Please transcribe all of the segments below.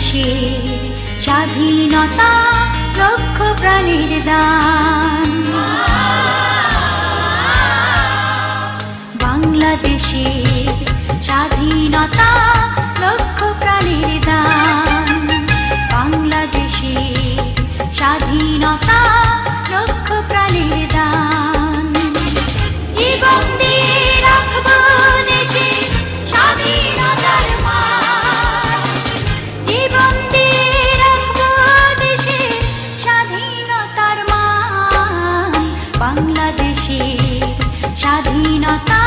বাংলাদেশের স্বাধীনতা লক্ষ প্রাণের দান। বাংলাদেশের স্বাধীনতা লক্ষ প্রাণের দান। বাংলাদেশের স্বাধীনতা লক্ষ প্রাণের দান। জীবন দিয়ে রাখব দেশের স্বাধীনতার মান। জীবন দিয়ে রাখব দেশের স্বাধীনতার মান। বাংলাদেশের স্বাধীনতা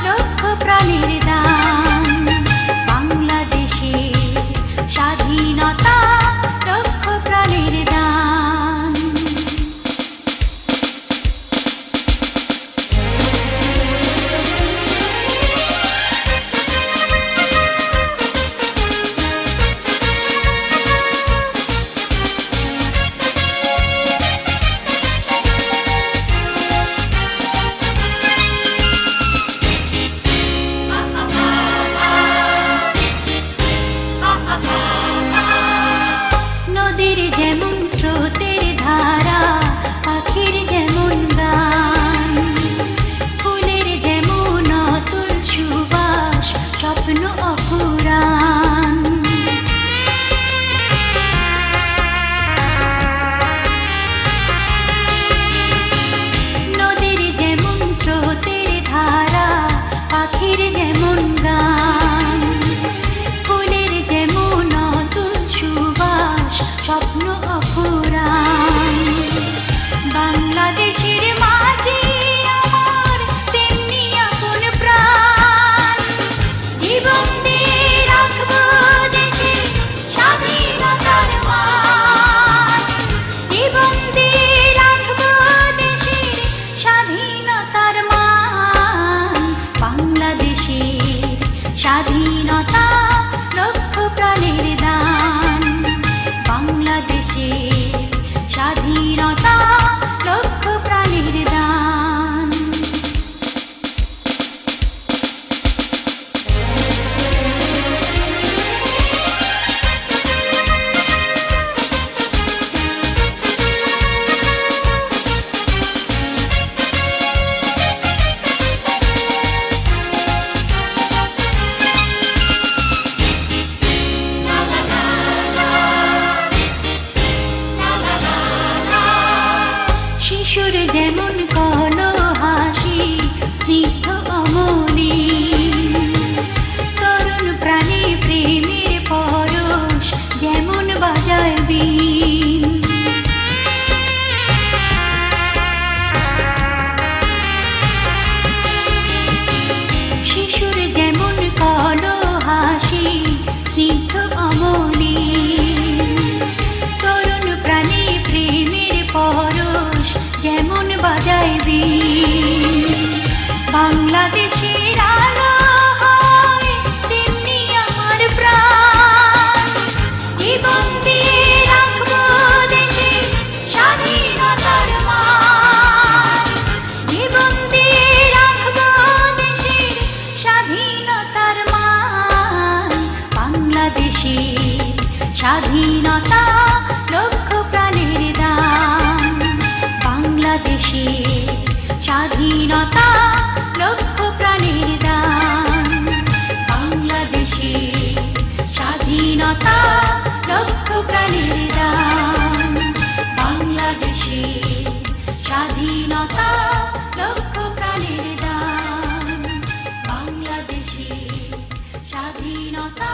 লক্ষ প্রাণের দান। বাংলাদেশের স্বাধীনতা লক্ষ প্রাণের দান। নদীর যেমন স্রোতের ধারা, পাখির যেমন গান, ফুলের যেমন অতুল সুবাস, স্বপ্ন অপুরাণ। নদীর যেমন স্রোতের ধারা, পাখির যেমন গান, ফুলের যেমন অতুল সুবাস, স্বপ্ন অপুরাণ। বাংলাদেশের মাঝে আমার তেমনি আপন প্রাণ। জীবন দিয়ে রাখব দেশের স্বাধীনতার মান। জীবন দিয়ে রাখব দেশের স্বাধীনতার মান। বাংলাদেশের স্বাধীনতা লক্ষ প্রাণের দান। বাংলাদেশের স্বাধীনতা লক্ষ প্রাণের দান। শিশুর যেমন কল হাসি, স্নিগ্ধ অমলিন, তরুণ প্রাণী প্রেমের পরশ যেমন বাজায় বীণ। শিশুর যেমন কল হাসি, স্নিগ্ধ অমলিন, তরুণ প্রাণী প্রেমের পরশ যেমন বাজায় বীণ। বাংলাদেশের আলো হয় তেমনি আমার প্রাণ। জীবন দিয়ে রাখব দেশের স্বাধীনতার মান। জীবন দিয়ে রাখব দেশের স্বাধীনতার মান। বাংলাদেশের স্বাধীনতা লক্ষ প্রাণের দান। বাংলাদেশের স্বাধীনতা লক্ষ প্রাণের দান। বাংলাদেশের স্বাধীনতা লক্ষ প্রাণের দান। বাংলাদেশের স্বাধীনতা লক্ষ প্রাণের দান। বাংলাদেশের স্বাধীনতা।